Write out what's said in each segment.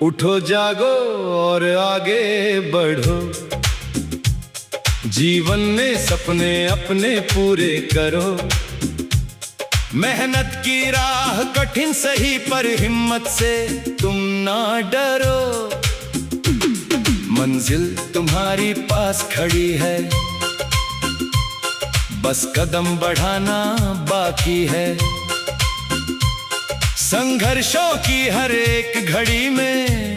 उठो जागो और आगे बढ़ो, जीवन में सपने अपने पूरे करो। मेहनत की राह कठिन सही पर हिम्मत से तुम ना डरो। मंजिल तुम्हारी पास खड़ी है, बस कदम बढ़ाना बाकी है। संघर्षों की हर एक घड़ी में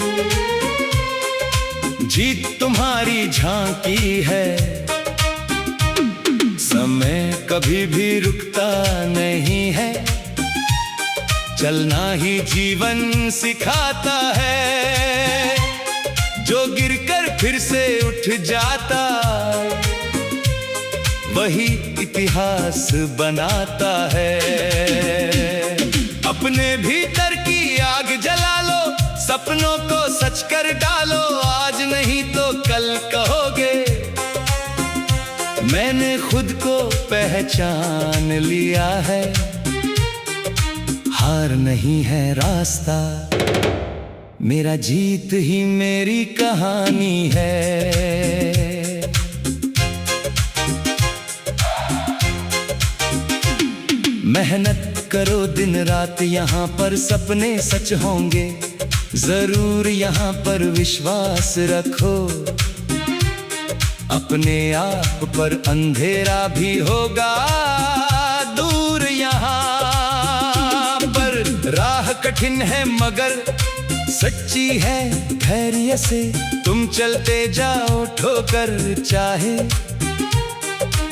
जीत तुम्हारी झांकी है। समय कभी भी रुकता नहीं है, चलना ही जीवन सिखाता है। जो गिरकर फिर से उठ जाता, वही इतिहास बनाता है। अपने भीतर की आग जला लो, सपनों को सच कर डालो। आज नहीं तो कल कहोगे, मैंने खुद को पहचान लिया है। हार नहीं है रास्ता, मेरा जीत ही मेरी कहानी है। मेहनत करो दिन रात, यहाँ पर सपने सच होंगे। जरूर यहाँ पर विश्वास रखो, अपने आप पर अंधेरा भी होगा दूर। यहाँ पर राह कठिन है मगर सच्ची है, धैर्य से तुम चलते जाओ। ठोकर चाहे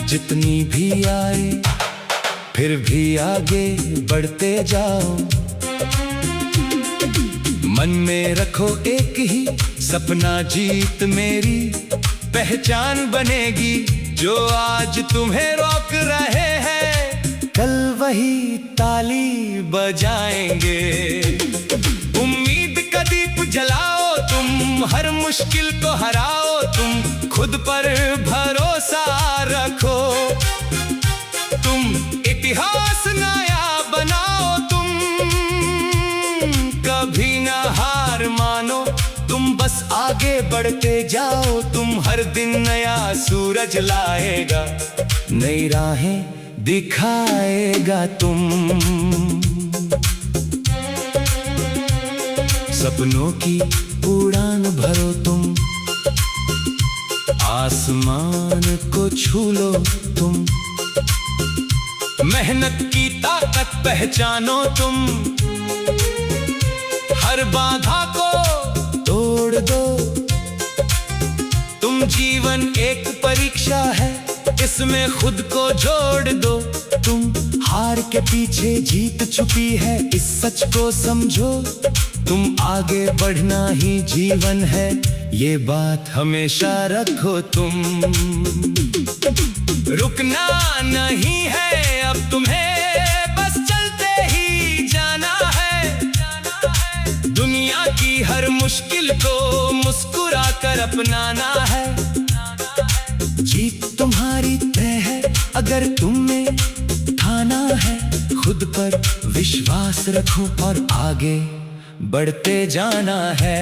जितनी भी आए, फिर भी आगे बढ़ते जाओ। मन में रखो एक ही सपना, जीत मेरी पहचान बनेगी। जो आज तुम्हें रोक रहे हैं, कल वही ताली बजाएंगे। उम्मीद का दीप जलाओ तुम, हर मुश्किल को हराओ तुम। खुद पर भरोसा रखो, तुम इतिहास नया बनाओ। तुम कभी ना हार मानो, तुम बस आगे बढ़ते जाओ। तुम हर दिन नया सूरज लाएगा, नई राहें दिखाएगा तुम। सपनों की उड़ान भरो तुम, आसमान को छू लो तुम। मेहनत की ताकत पहचानो तुम, हर बाधा को तोड़ दो तुम। जीवन एक परीक्षा है, इसमें खुद को जोड़ दो तुम। हार के पीछे जीत छुपी है, इस सच को समझो तुम। आगे बढ़ना ही जीवन है, ये बात हमेशा रखो तुम। रुकना नहीं है अब तुम्हें, बस चलते ही जाना है। दुनिया की हर मुश्किल को मुस्कुरा कर अपनाना है। जीत तुम्हारी तय है, अगर तुम्हें ठाना है। खुद पर विश्वास रखो और आगे बढ़ते जाना है।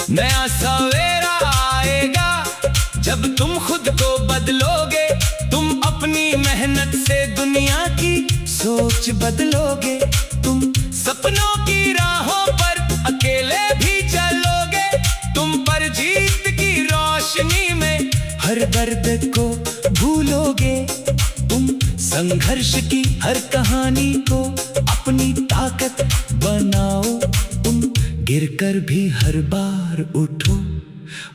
नया सवेरा आएगा जब तुम खुद को बदलोगे। तुम अपनी मेहनत से दुनिया की सोच बदलोगे। तुम सपनों की राहों पर अकेले भी चलोगे। तुम पर जीत की रोशनी में हर दर्द को भूलोगे। तुम संघर्ष की हर कहानी को अपनी ताकत बनाओ। तुम गिरकर भी हर बार उठो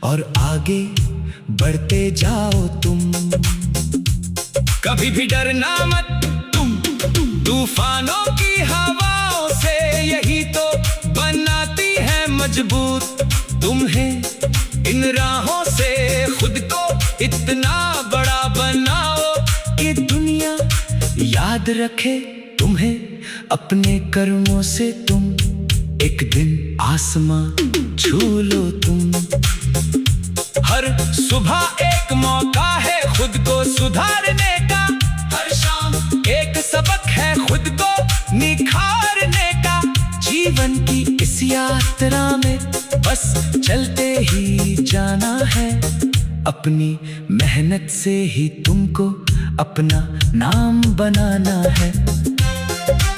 और आगे बढ़ते जाओ तुम। कभी भी डरना मत तुम, तूफानों की हवाओं से यही तो बनाती है मजबूत तुम्हें। इन राहों से खुद को इतना बड़ा बनाओ कि दुनिया याद रखे तुम्हें। अपने कर्मों से तुम एक दिन आसमां छू लो तुम। हर सुबह एक मौका है खुद को सुधारने का। हर शाम एक सबक है खुद को निखारने का। जीवन की इस यात्रा में बस चलते ही जाना है। अपनी मेहनत से ही तुमको अपना नाम बनाना है।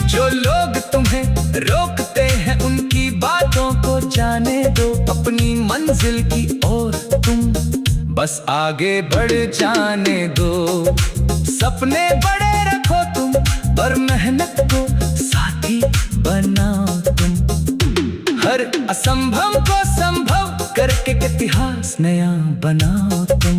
जो लोग तुम्हें रोकते हैं उनकी बातों को जाने दो। अपनी मंजिल की ओर तुम बस आगे बढ़ जाने दो। सपने बड़े रखो तुम और मेहनत को साथी बनाओ तुम। हर असंभव को संभव करके इतिहास नया बनाओ तुम।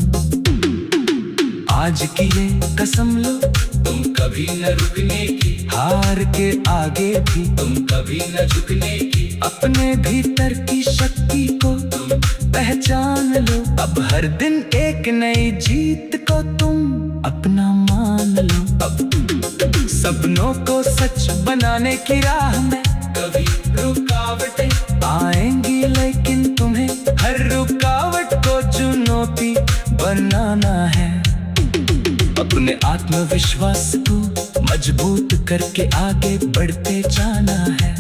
आज की ये कसम लो तुम कभी न रुकने की। हार के आगे भी तुम कभी न झुकने की। अपने भीतर की शक्ति को तुम पहचान लो। अब हर दिन एक नई जीत को तुम अपना मान लो। अब सपनों को सच बनाने की राह में कभी रुकावटें आएंगी, लेकिन तुम्हें हर रुकावट को चुनौती बनाना है। अपने आत्मविश्वास को मजबूत करके आगे बढ़ते जाना है।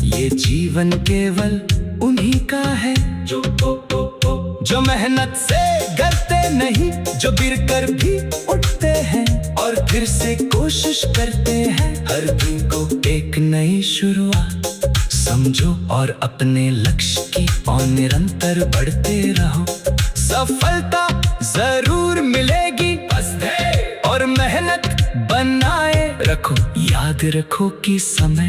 ये जीवन केवल उन्हीं का है जो मेहनत से डरते नहीं, जो गिरकर भी उठते हैं और फिर से कोशिश करते हैं। हर दिन को एक नई शुरुआत समझो और अपने लक्ष्य की ओर निरंतर बढ़ते रहो। सफलता जरूर मिलेगी, बस धैर्य और मेहनत बनाए रखो। याद रखो कि समय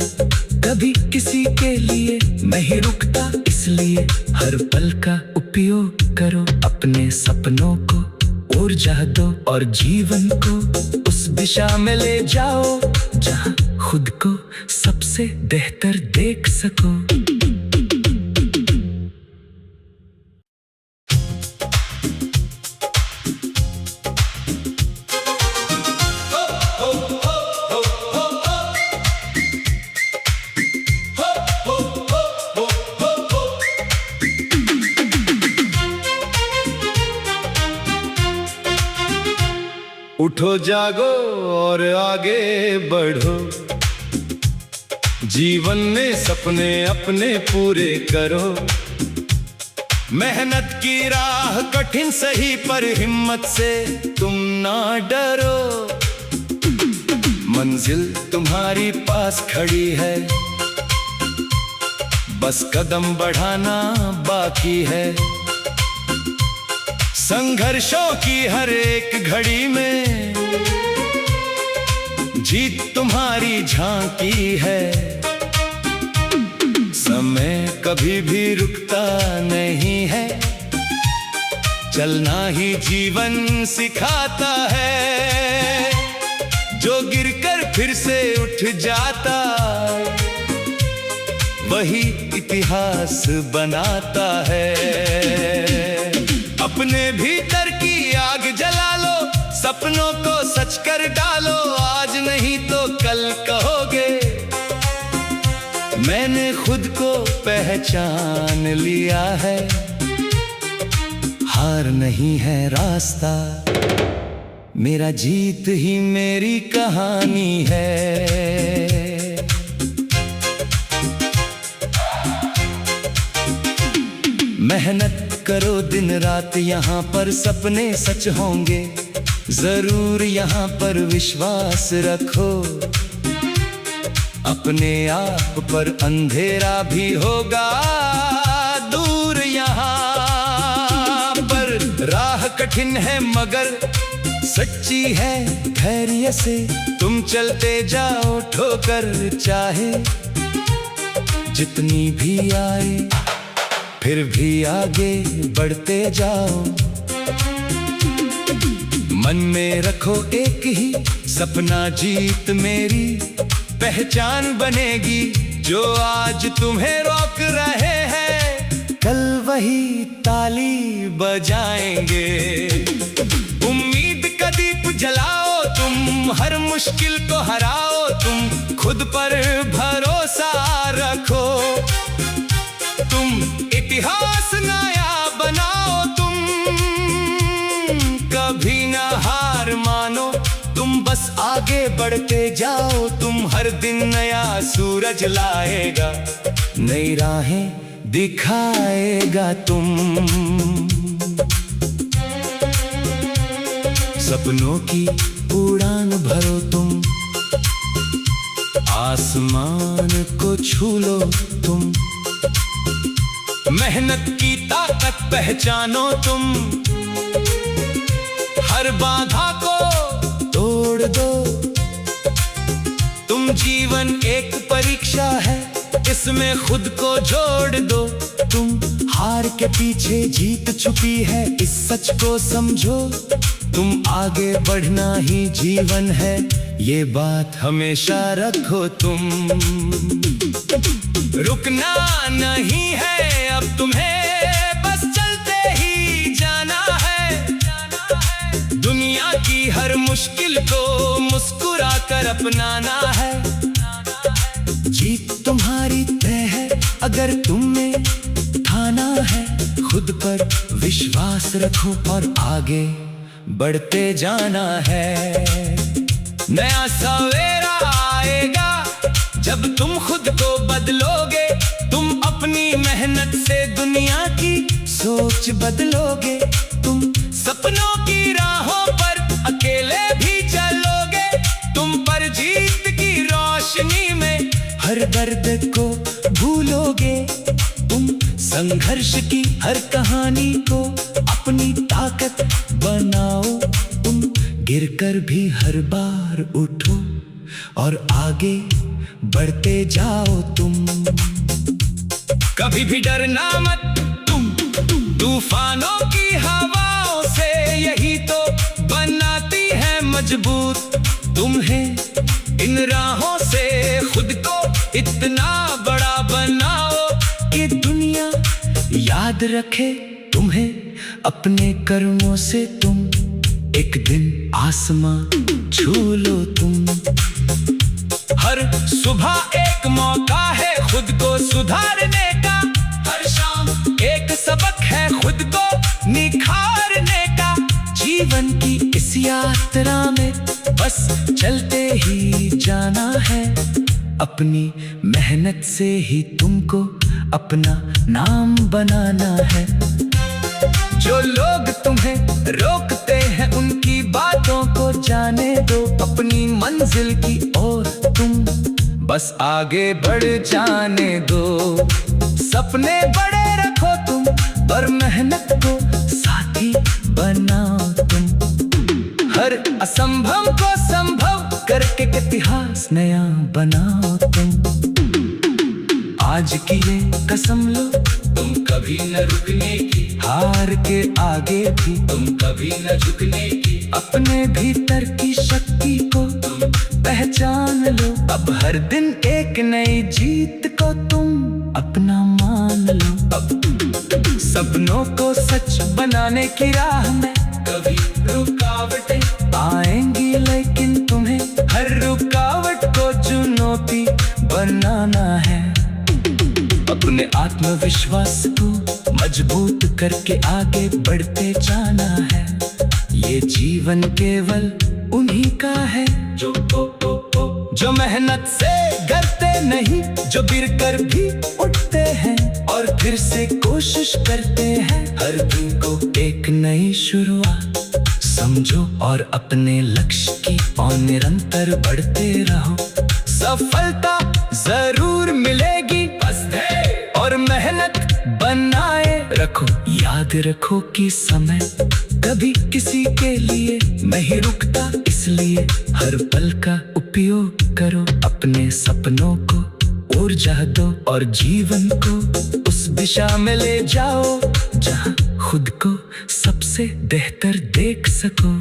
कभी किसी के लिए नहीं रुकता, इसलिए हर पल का उपयोग करो। अपने सपनों को ऊर्जा दो और जीवन को उस दिशा में ले जाओ जहां खुद को सबसे बेहतर देख सको। उठो जागो और आगे बढ़ो। जीवन में सपने अपने पूरे करो। मेहनत की राह कठिन सही पर हिम्मत से तुम ना डरो। मंजिल तुम्हारी पास खड़ी है, बस कदम बढ़ाना बाकी है। संघर्षों की हर एक घड़ी में जीत तुम्हारी झांकी है। समय कभी भी रुकता नहीं है, चलना ही जीवन सिखाता है। जो गिरकर फिर से उठ जाता वही इतिहास बनाता है। अपने भीतर की आग जला लो, सपनों को सच कर डालो। आज नहीं तो कल कहोगे मैंने खुद को पहचान लिया है। हार नहीं है रास्ता, मेरा जीत ही मेरी कहानी है। मेहनत करो दिन रात, यहाँ पर सपने सच होंगे जरूर। यहाँ पर विश्वास रखो, अपने आप पर अंधेरा भी होगा दूर। यहाँ पर राह कठिन है मगर सच्ची है, धैर्य से तुम चलते जाओ। ठोकर चाहे जितनी भी आए फिर भी आगे बढ़ते जाओ। मन में रखो एक ही सपना, जीत मेरी पहचान बनेगी। जो आज तुम्हें रोक रहे हैं कल वही ताली बजाएंगे। उम्मीद का दीप जलाओ तुम, हर मुश्किल को हराओ तुम। खुद पर भरोसा रखो, तुम इतिहास नया बनाओ। तुम कभी ना हार मानो, तुम बस आगे बढ़ते जाओ। तुम हर दिन नया सूरज लाएगा, नई राहें दिखाएगा तुम। सपनों की उड़ान भरो तुम, आसमान को छू लो तुम। मेहनत की ताकत पहचानो तुम, हर बाधा को तोड़ दो तुम। जीवन एक परीक्षा है, इसमें खुद को जोड़ दो तुम। हार के पीछे जीत छुपी है, इस सच को समझो तुम। आगे बढ़ना ही जीवन है, ये बात हमेशा रखो तुम। रुकना नहीं है अब तुम्हें, बस चलते ही जाना है। दुनिया की हर मुश्किल को मुस्कुरा कर अपनाना है। जीत तुम्हारी तय है, अगर तुम्हें ठाना है। खुद पर विश्वास रखो और आगे बढ़ते जाना है। नया सवेरा आएगा जब तुम खुद को बदलोगे। तुम अपनी मेहनत से दुनिया की सोच बदलोगे। तुम सपनों की राहों पर अकेले भी चलोगे। तुम पर जीत की रोशनी में हर दर्द को भूलोगे। तुम संघर्ष की हर कहानी को अपनी ताकत बनाओ। तुम गिरकर भी हर बार उठो और आगे बढ़ते जाओ तुम। कभी भी डरना मत तुम, तूफानों की हवाओं से यही तो बनाती है मजबूत तुम्हें। इन राहों से खुद को इतना बड़ा बनाओ कि दुनिया याद रखे तुम्हें। अपने कर्मों से तुम एक दिन आसमां छू लो तुम। हर सुबह एक मौका है खुद को सुधारने का। हर शाम एक सबक है खुद को निखारने का। जीवन की इस यात्रा में बस चलते ही जाना है। अपनी मेहनत से ही तुमको अपना नाम बनाना है। जो लोग तुम्हें रोकते हैं उनकी बातों को जाने दो। अपनी मंजिल की ओर तुम बस आगे बढ़ जाने दो। सपने बड़े रखो तुम और मेहनत को साथी बनाओ तुम। हर असंभव को संभव करके इतिहास नया बनाओ तुम। आज की ये कसम लो तुम कभी न रुकने की। हार के आगे भी तुम कभी न झुकने की। अपने भीतर की शक्ति को तुम पहचान लो। अब हर दिन एक नई जीत को तुम अपना मान लो। अब सपनों को सच बनाने की राह में कभी रुकावटें आएंगी, लेकिन तुम्हें हर रुकावट को चुनौती बनाना है। अपने आत्मविश्वास को मजबूत करके आगे बढ़ते जाना है। ये जीवन केवल उन्हीं का है जो मेहनत से डरते नहीं, जो गिरकर भी उठते हैं और फिर से कोशिश करते हैं। हर दिन को एक नई शुरुआत समझो और अपने लक्ष्य की ओर निरंतर बढ़ते रहो। सफलता जरूर मिलेगी, बस धैर्य और मेहनत बनाए रखो। याद रखो कि समय कभी किसी के लिए नहीं रुकता, इसलिए हर पल का उपयोग करो। अपने सपनों को ऊर्जा दो और जीवन को उस दिशा में ले जाओ जहां खुद को सबसे बेहतर देख सको।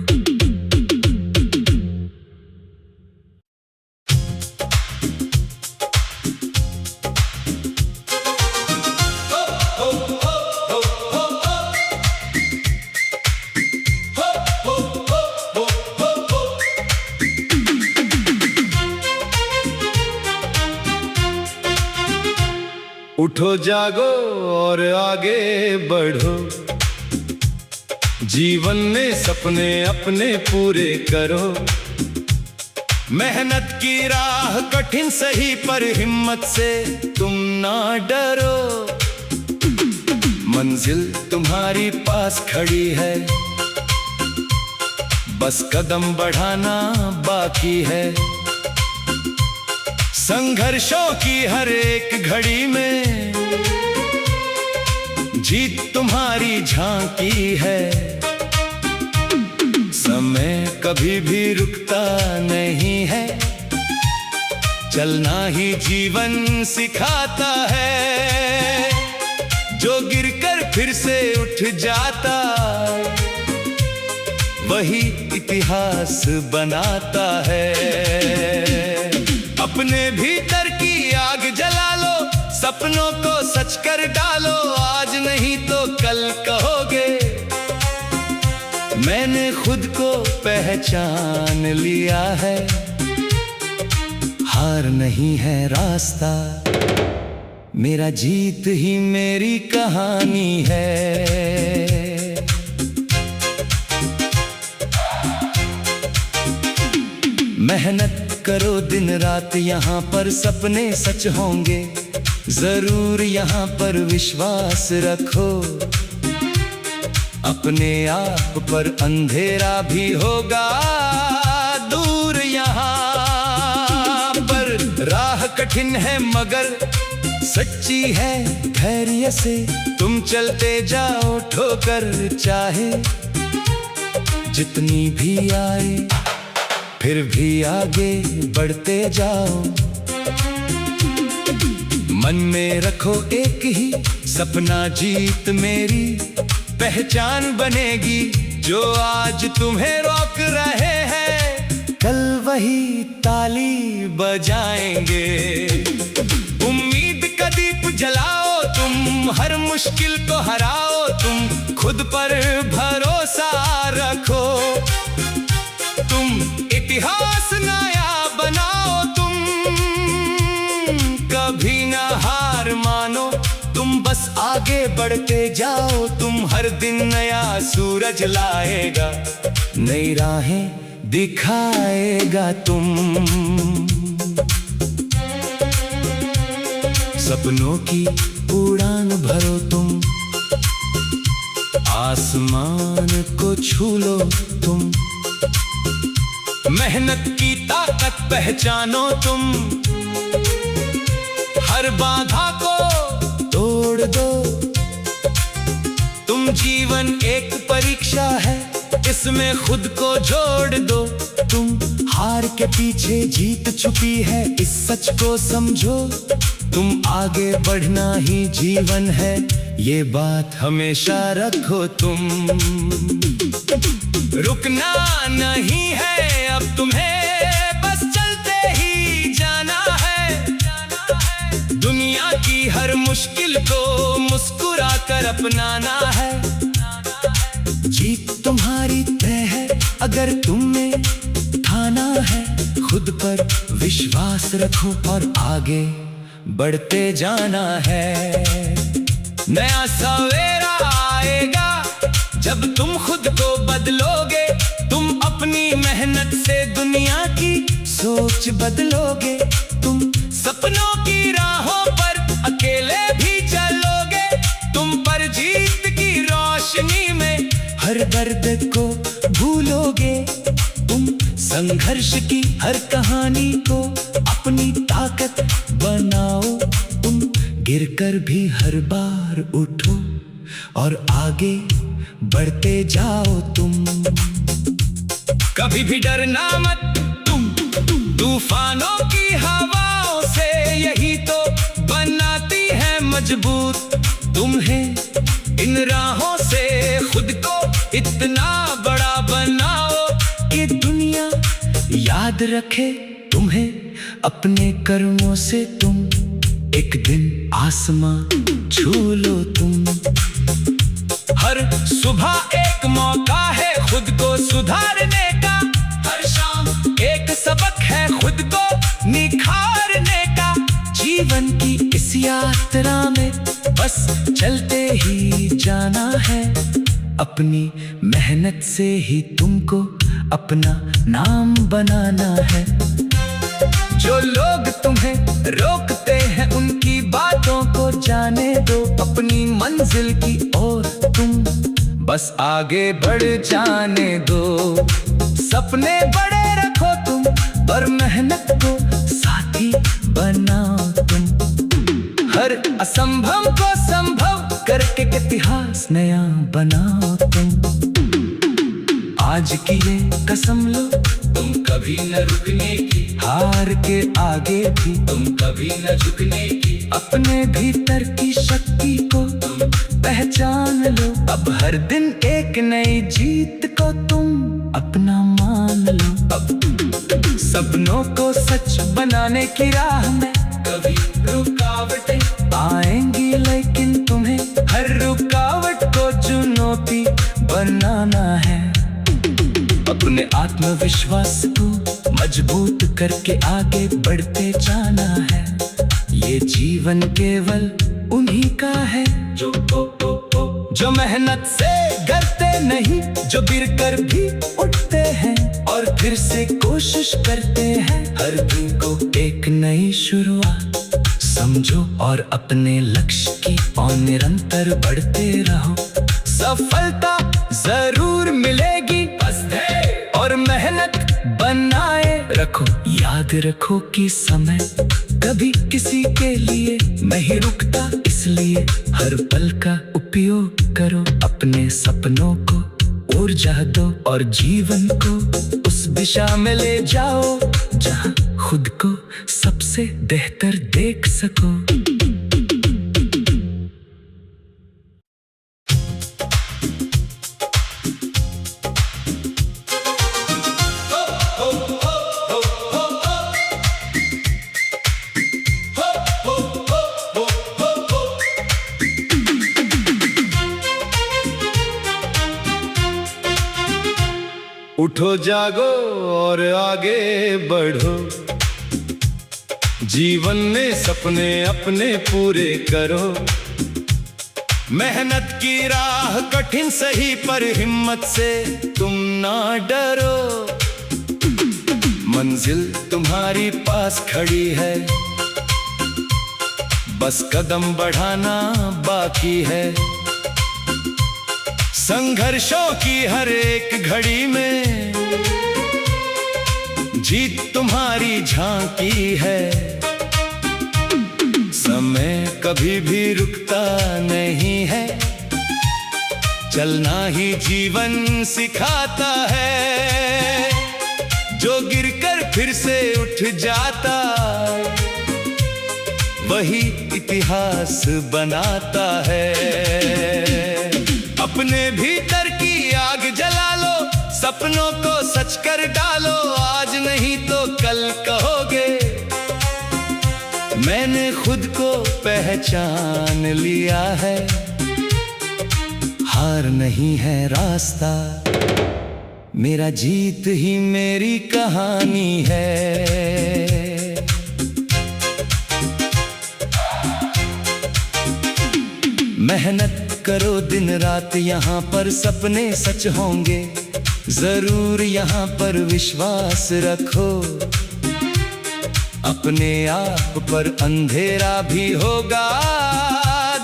उठो जागो और आगे बढ़ो। जीवन में सपने अपने पूरे करो। मेहनत की राह कठिन सही पर हिम्मत से तुम ना डरो। मंजिल तुम्हारी पास खड़ी है, बस कदम बढ़ाना बाकी है। संघर्षों की हर एक घड़ी में जीत तुम्हारी झांकी है। समय कभी भी रुकता नहीं है, चलना ही जीवन सिखाता है। जो गिरकर फिर से उठ जाता, वही इतिहास बनाता है। अपने भीतर की आग जला लो, सपनों को सच कर डालो। आज नहीं तो कल कहोगे, मैंने खुद को पहचान लिया है। हार नहीं है रास्ता, मेरा जीत ही मेरी कहानी है। मेहनत करो दिन रात, यहाँ पर सपने सच होंगे। जरूर यहाँ पर विश्वास रखो, अपने आप पर अंधेरा भी होगा दूर। यहाँ पर राह कठिन है मगर सच्ची है, धैर्य से तुम चलते जाओ। ठोकर चाहे जितनी भी आए, फिर भी आगे बढ़ते जाओ। मन में रखो एक ही सपना, जीत मेरी पहचान बनेगी। जो आज तुम्हें रोक रहे हैं, कल वही ताली बजाएंगे। उम्मीद का दीप जलाओ तुम, हर मुश्किल को हराओ तुम। खुद पर भरोसा रखो, तुम इतिहास नया बनाओ। तुम कभी ना हार मानो, तुम बस आगे बढ़ते जाओ। तुम हर दिन नया सूरज लाएगा, नई राहें दिखाएगा तुम। सपनों की उड़ान भरो तुम, आसमान को छू लो तुम। मेहनत की ताकत पहचानो तुम, हर बाधा को तोड़ दो तुम। जीवन एक परीक्षा है, इसमें खुद को जोड़ दो तुम। हार के पीछे जीत छुपी है, इस सच को समझो तुम। आगे बढ़ना ही जीवन है, ये बात हमेशा रखो तुम। रुकना नहीं है अब तुम्हें, बस चलते ही जाना है। दुनिया की हर मुश्किल को मुस्कुरा कर अपनाना है। जीत तुम्हारी तय है, अगर तुमने ठाना है। खुद पर विश्वास रखो और आगे बढ़ते जाना है। नया सवेरा आएगा जब तुम खुद को बदलोगे। तुम अपनी मेहनत से दुनिया की सोच बदलोगे। तुम सपनों की राहों पर अकेले भी चलोगे। तुम पर जीत की रोशनी में हर दर्द को भूलोगे। तुम संघर्ष की हर कहानी को अपनी ताकत बनाओ। तुम गिरकर भी हर बार उठो और आगे बढ़ते जाओ तुम। कभी भी डरना मत तुम, तूफानों की हवाओं से यही तो बनाती है मजबूत तुम्हें। इन राहों से खुद को इतना बड़ा बनाओ कि दुनिया याद रखे तुम्हें। अपने कर्मों से तुम एक दिन आसमां छू लो तुम। हर सुबह एक मौका है खुद को सुधारने का। हर शाम एक सबक है खुद को निखारने का। जीवन की इस यात्रा में बस चलते ही जाना है। अपनी मेहनत से ही तुमको अपना नाम बनाना है। जो लोग तुम्हें रोकते हैं उनकी बातों को जाने दो, अपनी मंजिल की ओर तुम बस आगे बढ़ जाने दो। सपने बड़े रखो तुम और मेहनत को साथी बनाओ तुम, हर असंभव को संभव करके इतिहास नया बनाओ तुम। आज की ये कसम लो तुम कभी न रुकने की, हार के आगे भी तुम कभी न झुकने की, अपने भीतर की शक्ति को तुम पहचान लो। अब हर दिन एक नई जीत को तुम अपना मान लो। अब सपनों को सच बनाने की राह में कभी रुकावटें आएंगी, लेकिन तुम्हें हर रुकावट को चुनौती बनाना है। अपने आत्मविश्वास को मजबूत करके आगे बढ़ते जाना है। ये जीवन केवल उन्हीं का है जो मेहनत से डरते नहीं, जो गिरकर भी उठते हैं और फिर से कोशिश करते हैं। हर दिन को एक नई शुरुआत समझो और अपने लक्ष्य की ओर निरंतर बढ़ते रहो। सफलता जरूर मिलेगी, बस धैर्य और मेहनत बनाए रखो। याद रखो कि समय कभी किसी के लिए नहीं रुकता, इसलिए हर पल का उपयोग करो। अपने सपनों को ऊर्जा दो और जीवन को उस दिशा में ले जाओ जहां खुद को सबसे बेहतर देख सको। उठो जागो और आगे बढ़ो, जीवन में सपने अपने पूरे करो। मेहनत की राह कठिन सही पर हिम्मत से तुम ना डरो। मंजिल तुम्हारी पास खड़ी है, बस कदम बढ़ाना बाकी है। संघर्षों की हर एक घड़ी में जीत तुम्हारी झांकी है। समय कभी भी रुकता नहीं है, चलना ही जीवन सिखाता है। जो गिरकर फिर से उठ जाता वही इतिहास बनाता है। अपने भीतर की आग जला लो, सपनों को सच कर डालो। आज नहीं तो कल कहोगे मैंने खुद को पहचान लिया है। हार नहीं है रास्ता, मेरा जीत ही मेरी कहानी है। मेहनत करो दिन रात, यहाँ पर सपने सच होंगे जरूर। यहाँ पर विश्वास रखो, अपने आप पर अंधेरा भी होगा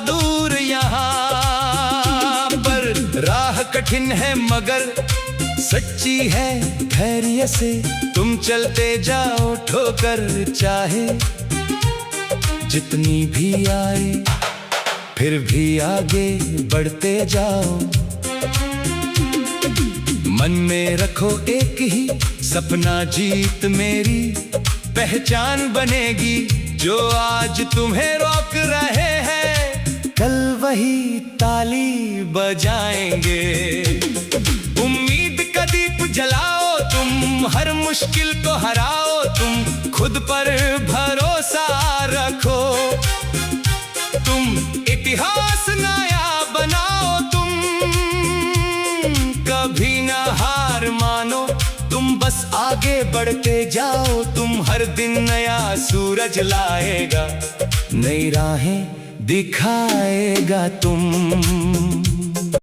दूर। यहाँ पर राह कठिन है मगर सच्ची है, धैर्य से तुम चलते जाओ। ठोकर चाहे जितनी भी आए फिर भी आगे बढ़ते जाओ। मन में रखो एक ही सपना, जीत मेरी पहचान बनेगी। जो आज तुम्हें रोक रहे हैं कल वही ताली बजाएंगे। उम्मीद का दीप जलाओ तुम, हर मुश्किल को हराओ तुम। खुद पर भरोसा रखो, तुम इतिहास नया बनाओ। तुम कभी ना हार मानो, तुम बस आगे बढ़ते जाओ। तुम हर दिन नया सूरज लाएगा, नई राहें दिखाएगा तुम।